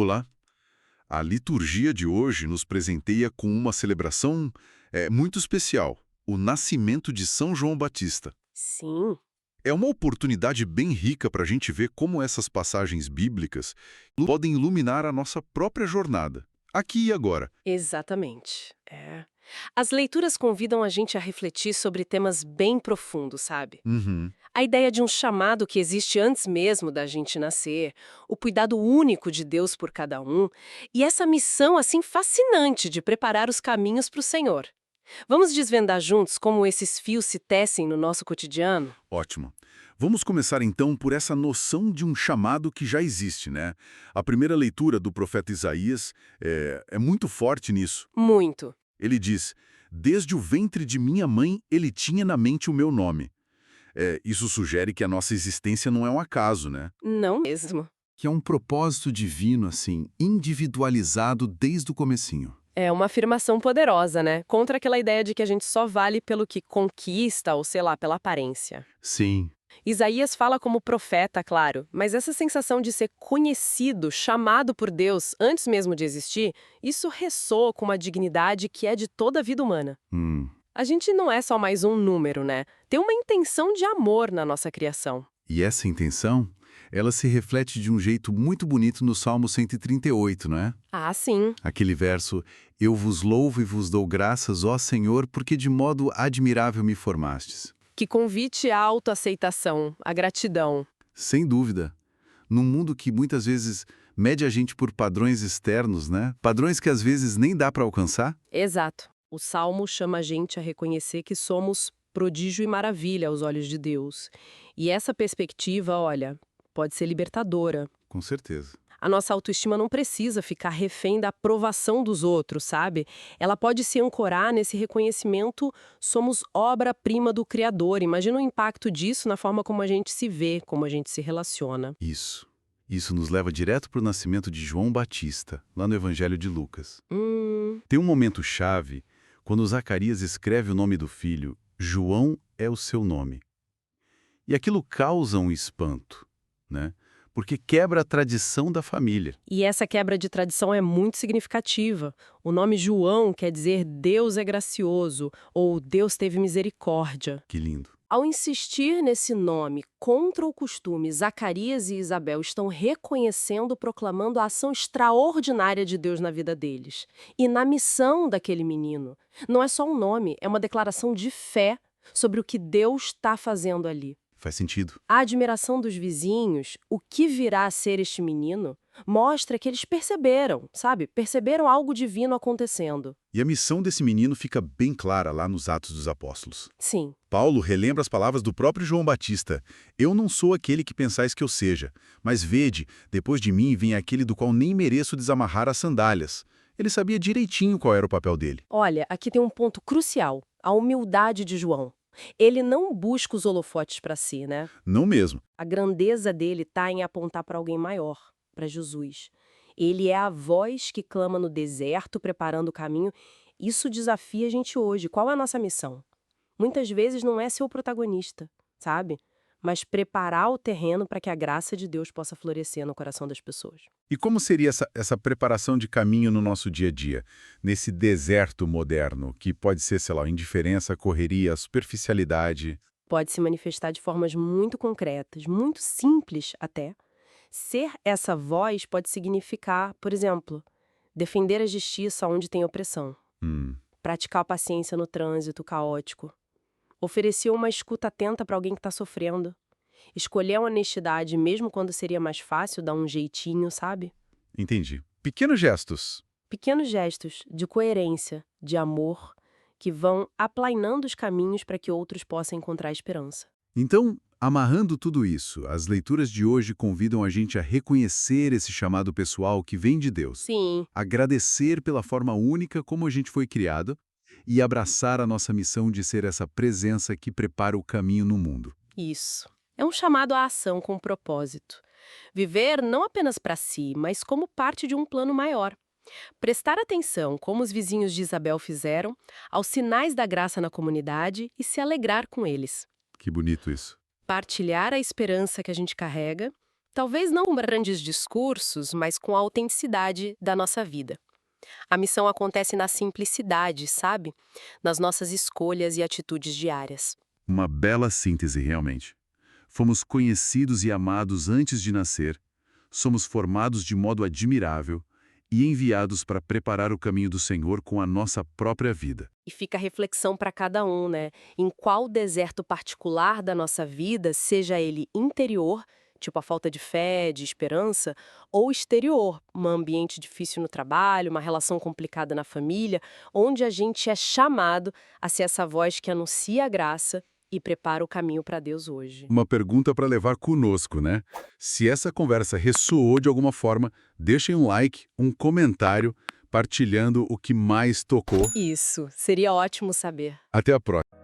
Olá, a liturgia de hoje nos presenteia com uma celebração muito especial, o nascimento de São João Batista. Sim, É uma oportunidade bem rica para a gente ver como essas passagens bíblicas podem iluminar a nossa própria jornada, aqui e agora. exatamente. As leituras convidam a gente a refletir sobre temas bem profundos, sabe? Uhum, A ideia de um chamado que existe antes mesmo da gente nascer, o cuidado único de Deus por cada um, e essa missão assim fascinante de preparar os caminhos para o Senhor. Vamos desvendar juntos como esses fios se tecem no nosso cotidiano? ótimo. Vamos começar então por essa noção de um chamado que já existe, né? A primeira leitura do profeta Isaías é muito forte nisso. Muito. Ele diz: "Desde o ventre de minha mãe, ele tinha na mente o meu nome." Isso sugere que a nossa existência não é um acaso, né? Não mesmo. Que é um propósito divino, assim, individualizado desde o comecinho. É uma afirmação poderosa, né? Contra aquela ideia de que a gente só vale pelo que conquista ou, sei lá, pela aparência. Sim, Isaías fala como profeta, claro, mas essa sensação de ser conhecido, chamado por Deus antes mesmo de existir, isso ressoa com uma dignidade que é de toda a vida humana. hum. A gente não é só mais um número, né? Tem uma intenção de amor na nossa criação. E essa intenção, ela se reflete de um jeito muito bonito no Salmo 138, não é? Ah, sim. Aquele verso, eu vos louvo e vos dou graças, ó Senhor, porque de modo admirável me formastes. Que convite à autoaceitação, à gratidão. Sem dúvida. Num mundo que muitas vezes mede a gente por padrões externos, né? Padrões que às vezes nem dá para alcançar. Exato. O Salmo chama a gente a reconhecer que somos prodígio e maravilha aos olhos de Deus. E essa perspectiva, olha, pode ser libertadora. Com certeza. A nossa autoestima não precisa ficar refém da aprovação dos outros, sabe? Ela pode se ancorar nesse reconhecimento, somos obra-prima do Criador. Imagina o impacto disso na forma como a gente se vê, como a gente se relaciona. Isso. Isso nos leva direto para o nascimento de João Batista, lá no Evangelho de Lucas. Tem um momento chave quando Zacarias escreve o nome do filho, João é o seu nome. E aquilo causa um espanto, né? Porque quebra a tradição da família. E essa quebra de tradição é muito significativa. O nome João quer dizer Deus é gracioso ou Deus teve misericórdia. Que lindo. Ao insistir nesse nome contra o costume, Zacarias e Isabel estão reconhecendo, proclamando a ação extraordinária de Deus na vida deles. E na missão daquele menino. Não é só um nome, é uma declaração de fé sobre o que Deus está fazendo ali. Faz sentido. A admiração dos vizinhos, o que virá a ser este menino, mostra que eles perceberam, sabe? Perceberam algo divino acontecendo. E a missão desse menino fica bem clara lá nos Atos dos Apóstolos. Sim, Paulo relembra as palavras do próprio João Batista: "Eu não sou aquele que pensais que eu seja, mas vede, depois de mim vem aquele do qual nem mereço desamarrar as sandálias." Ele sabia direitinho qual era o papel dele. olha, aqui tem um ponto crucial, a humildade de João. Ele não busca os holofotes para si, né? Não mesmo. A grandeza dele está em apontar para alguém maior, para Jesus. Ele é a voz que clama no deserto, preparando o caminho. Isso desafia a gente hoje. Qual é a nossa missão? Muitas vezes não é ser o protagonista, sabe? Mas preparar o terreno para que a graça de Deus possa florescer no coração das pessoas. E como seria essa preparação de caminho no nosso dia a dia? Nesse deserto moderno, que pode ser, sei lá, indiferença, correria, superficialidade. Pode se manifestar de formas muito concretas, muito simples até. Ser essa voz pode significar, por exemplo, defender a justiça onde tem opressão, Hum, praticar a paciência no trânsito caótico, oferecer uma escuta atenta para alguém que está sofrendo, escolher a honestidade mesmo quando seria mais fácil dar um jeitinho, sabe? entendi. Pequenos gestos. Pequenos gestos de coerência, de amor, que vão aplainando os caminhos para que outros possam encontrar esperança. Então, amarrando tudo isso, as leituras de hoje convidam a gente a reconhecer esse chamado pessoal que vem de Deus, Sim, agradecer pela forma única como a gente foi criado e abraçar a nossa missão de ser essa presença que prepara o caminho no mundo. isso. É um chamado à ação com propósito. Viver não apenas para si, mas como parte de um plano maior. Prestar atenção, como os vizinhos de Isabel fizeram, aos sinais da graça na comunidade e se alegrar com eles. Que bonito isso. Partilhar a esperança que a gente carrega, Talvez não com grandes discursos, mas com a autenticidade da nossa vida. A missão acontece na simplicidade, sabe? Nas nossas escolhas e atitudes diárias. Uma bela síntese, realmente. Fomos conhecidos e amados antes de nascer, somos formados de modo admirável e enviados para preparar o caminho do Senhor com a nossa própria vida. E fica a reflexão para cada um, né? Em qual deserto particular da nossa vida, seja ele interior, tipo a falta de fé, de esperança, ou exterior, um ambiente difícil no trabalho, uma relação complicada na família, onde a gente é chamado a ser essa voz que anuncia a graça e prepara o caminho para Deus hoje. Uma pergunta para levar conosco, né? Se essa conversa ressoou de alguma forma, deixem um like, um comentário, partilhando o que mais tocou. Isso, seria ótimo saber. Até a próxima.